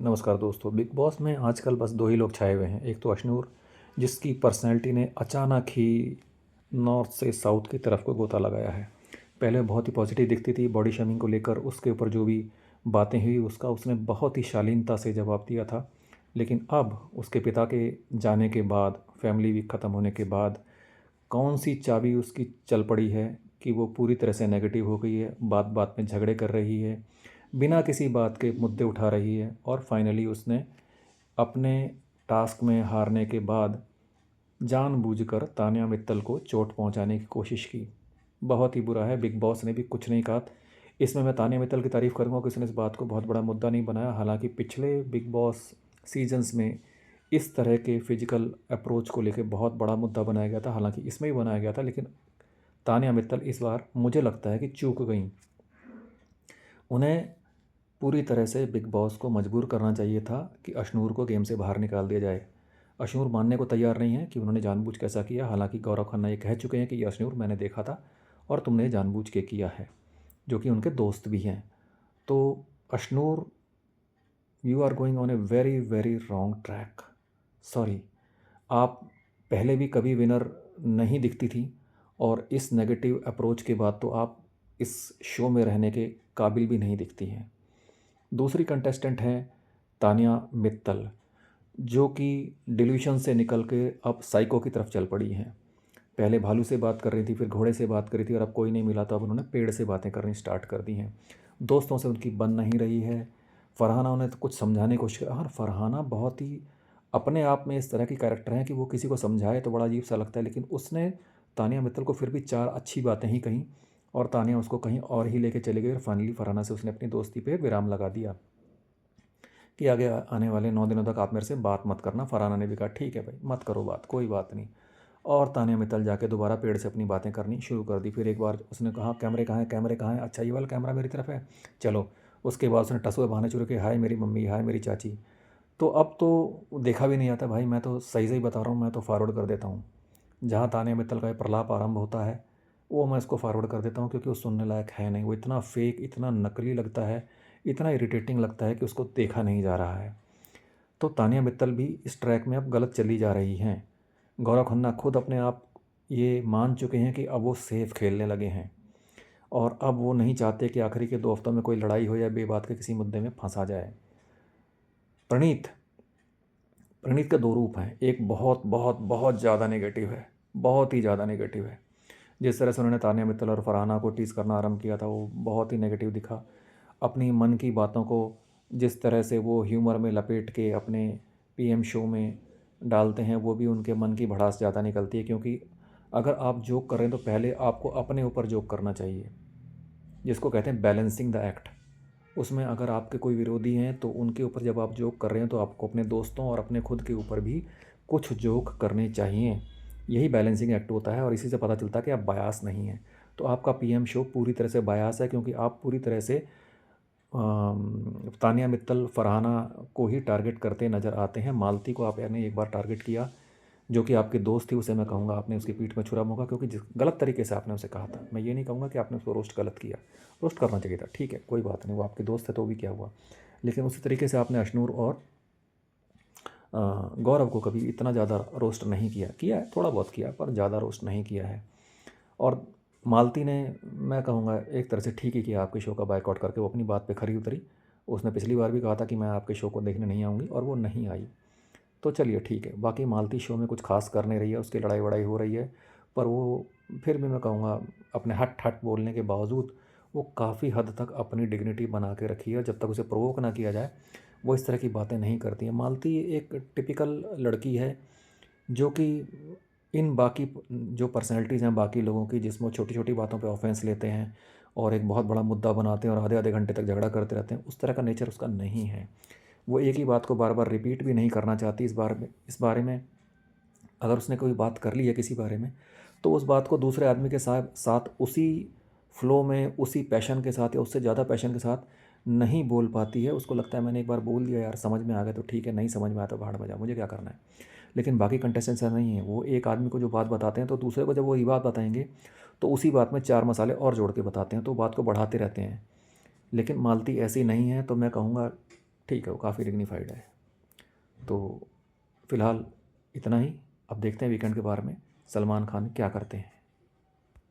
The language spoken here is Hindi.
नमस्कार दोस्तों। बिग बॉस में आजकल बस दो ही लोग छाए हुए हैं। एक तो अशनूर, जिसकी पर्सनैलिटी ने अचानक ही नॉर्थ से साउथ की तरफ को गोता लगाया है। पहले बहुत ही पॉजिटिव दिखती थी बॉडी शेमिंग को लेकर, उसके ऊपर जो भी बातें हुई उसका उसने बहुत ही शालीनता से जवाब दिया था। लेकिन अब उसके पिता के जाने के बाद, फैमिली वीक ख़त्म होने के बाद, कौन सी चाबी उसकी चल पड़ी है कि वो पूरी तरह से नेगेटिव हो गई है, बात बात में झगड़े कर रही है, बिना किसी बात के मुद्दे उठा रही है, और फाइनली उसने अपने टास्क में हारने के बाद जानबूझकर तान्या मित्तल को चोट पहुंचाने की कोशिश की। बहुत ही बुरा है। बिग बॉस ने भी कुछ नहीं कहा। इसमें मैं तान्या मित्तल की तारीफ़ करूंगा कि उसने इस बात को बहुत बड़ा मुद्दा नहीं बनाया। हालांकि पिछले बिग बॉस सीजन्स में इस तरह के फिजिकल अप्रोच को लेकर बहुत बड़ा मुद्दा बनाया गया था, हालांकि इसमें भी बनाया गया था, लेकिन तान्या मित्तल इस बार मुझे लगता है कि चूक गई। उन्हें पूरी तरह से बिग बॉस को मजबूर करना चाहिए था कि अशनूर को गेम से बाहर निकाल दिया जाए। अशनूर मानने को तैयार नहीं है कि उन्होंने जानबूझ के ऐसा किया। हालांकि गौरव खन्ना ये कह चुके हैं कि ये अशनूर मैंने देखा था और तुमने जानबूझ के किया है, जो कि उनके दोस्त भी हैं। तो Ashnoor, you are going on a very very wrong track. Sorry, आप पहले भी कभी विनर नहीं दिखती थी, और इस नेगेटिव अप्रोच के बाद तो आप इस शो में रहने के काबिल भी नहीं दिखती हैं। दूसरी कंटेस्टेंट हैं तान्या मित्तल, जो कि डिल्यूशन से निकल के अब साइको की तरफ चल पड़ी हैं। पहले भालू से बात कर रही थी, फिर घोड़े से बात कर रही थी, और अब कोई नहीं मिला तो अब उन्होंने पेड़ से बातें करनी स्टार्ट कर दी हैं। दोस्तों से उनकी बन नहीं रही है। फ़रहाना उन्हें तो कुछ समझाने की कोशिश, हाँ फ़रहाना बहुत ही अपने आप में इस तरह की कैरेक्टर हैं कि वो किसी को समझाए तो बड़ा अजीब सा लगता है, लेकिन उसने तान्या मित्तल को फिर भी चार अच्छी बातें ही कहीं, और तान्या उसको कहीं और ही लेके चली गई, और फाइनली फ़रहाना से उसने अपनी दोस्ती पे विराम लगा दिया कि आगे आने वाले 9 दिनों तक आप मेरे से बात मत करना। फ़रहाना ने भी कहा ठीक है भाई, मत करो बात, कोई बात नहीं। और तान्या मित्तल जाके दोबारा पेड़ से अपनी बातें करनी शुरू कर दी। फिर एक बार उसने कहा कैमरे कहाँ हैं, कैमरे कहाँ हैं, अच्छा ये वाला कैमरा मेरी तरफ है, चलो। उसके बाद उसने टसुए बहाने शुरू किए, हाय मेरी मम्मी, हाय मेरी चाची। तो अब तो देखा भी नहीं आता भाई, मैं तो सही सही बता रहा हूँ, मैं तो फॉरवर्ड कर देता हूँ। जहाँ तान्या मित्तल का ये प्रलाप आरंभ होता है, वो मैं इसको फॉरवर्ड कर देता हूँ, क्योंकि वो सुनने लायक है नहीं। वो इतना फेक, इतना नकली लगता है, इतना इरिटेटिंग लगता है कि उसको देखा नहीं जा रहा है। तो तान्या मित्तल भी इस ट्रैक में अब गलत चली जा रही हैं। गौरव खन्ना खुद अपने आप ये मान चुके हैं कि अब वो सेफ खेलने लगे हैं, और अब वो नहीं चाहते कि आखिरी के 2 हफ्तों में कोई लड़ाई हो या बेबात के किसी मुद्दे में फंसा जाए। प्रणीत प्रणीत के दो रूप हैं। एक बहुत बहुत बहुत ज़्यादा नेगेटिव है, बहुत ही ज़्यादा नेगेटिव है। जिस तरह से उन्होंने तान्या मित्तल और फरहाना को टीज़ करना आरंभ किया था, वो बहुत ही नेगेटिव दिखा। अपनी मन की बातों को जिस तरह से वो ह्यूमर में लपेट के अपने पीएम शो में डालते हैं, वो भी उनके मन की भड़ास ज़्यादा निकलती है। क्योंकि अगर आप जोक कर रहे हैं तो पहले आपको अपने ऊपर जोक करना चाहिए, जिसको कहते हैं बैलेंसिंग द एक्ट। उसमें अगर आपके कोई विरोधी हैं तो उनके ऊपर जब आप जोक कर रहे हैं तो आपको अपने दोस्तों और अपने खुद के ऊपर भी कुछ जोक करने चाहिए। यही बैलेंसिंग एक्ट होता है, और इसी से पता चलता है कि आप बायास नहीं हैं। तो आपका पीएम शो पूरी तरह से बायास है, क्योंकि आप पूरी तरह से तान्या मित्तल, फरहाना को ही टारगेट करते नज़र आते हैं। मालती को आपने एक बार टारगेट किया, जो कि आपकी दोस्त थी, उसे मैं कहूँगा आपने उसकी पीठ में छुरा भोंका, क्योंकि जिस गलत तरीके से आपने उसे कहा था। मैं ये नहीं कहूँगा कि आपने उसको रोस्ट गलत किया, रोस्ट करना चाहिए था, ठीक है कोई बात नहीं, वो आपके दोस्त है तो भी क्या हुआ। लेकिन उसी तरीके से आपने अशनूर और गौरव को कभी इतना ज़्यादा रोस्ट नहीं किया। किया है, थोड़ा बहुत किया, पर ज़्यादा रोस्ट नहीं किया है। और मालती ने, मैं कहूँगा एक तरह से ठीक ही किया आपके शो का बायकॉट करके, वो अपनी बात पे खरी उतरी। उसने पिछली बार भी कहा था कि मैं आपके शो को देखने नहीं आऊँगी, और वो नहीं आई। तो चलिए ठीक है। बाकी मालती शो में कुछ खास कर नहीं रही है, उसकी लड़ाई वड़ाई हो रही है, पर वो फिर भी मैं कहूँगा अपने हट हट बोलने के बावजूद वो काफ़ी हद तक अपनी डिग्निटी बना के रखी है। जब तक उसे प्रोवोक ना किया जाए वो इस तरह की बातें नहीं करती है। मालती एक टिपिकल लड़की है, जो कि इन बाकी जो पर्सनैलिटीज़ हैं बाकी लोगों की, जिसमें छोटी छोटी बातों पे ऑफेंस लेते हैं और एक बहुत बड़ा मुद्दा बनाते हैं और आधे आधे घंटे तक झगड़ा करते रहते हैं, उस तरह का नेचर उसका नहीं है। वो एक ही बात को बार बार रिपीट भी नहीं करना चाहती। इस बारे में अगर उसने कोई बात कर ली है किसी बारे में, तो उस बात को दूसरे आदमी के साथ साथ उसी फ्लो में, उसी पैशन के साथ या उससे ज़्यादा पैशन के साथ नहीं बोल पाती है। उसको लगता है मैंने एक बार बोल दिया यार, समझ में आ गया तो ठीक है, नहीं समझ में आया तो भाड़ में जा, मुझे क्या करना है। लेकिन बाकी कंटेस्टेंट्स ऐसा नहीं है। वो एक आदमी को जो बात बताते हैं तो दूसरे को जब वो ये बात बताएंगे तो उसी बात में 4 मसाले और जोड़ के बताते हैं, तो बात को बढ़ाते रहते हैं। लेकिन मालती ऐसी नहीं है। तो मैं कहूँगा ठीक है, वो काफ़ी डिग्निफाइड है। तो फ़िलहाल इतना ही। अब देखते हैं वीकेंड के बारे में सलमान खान क्या करते हैं।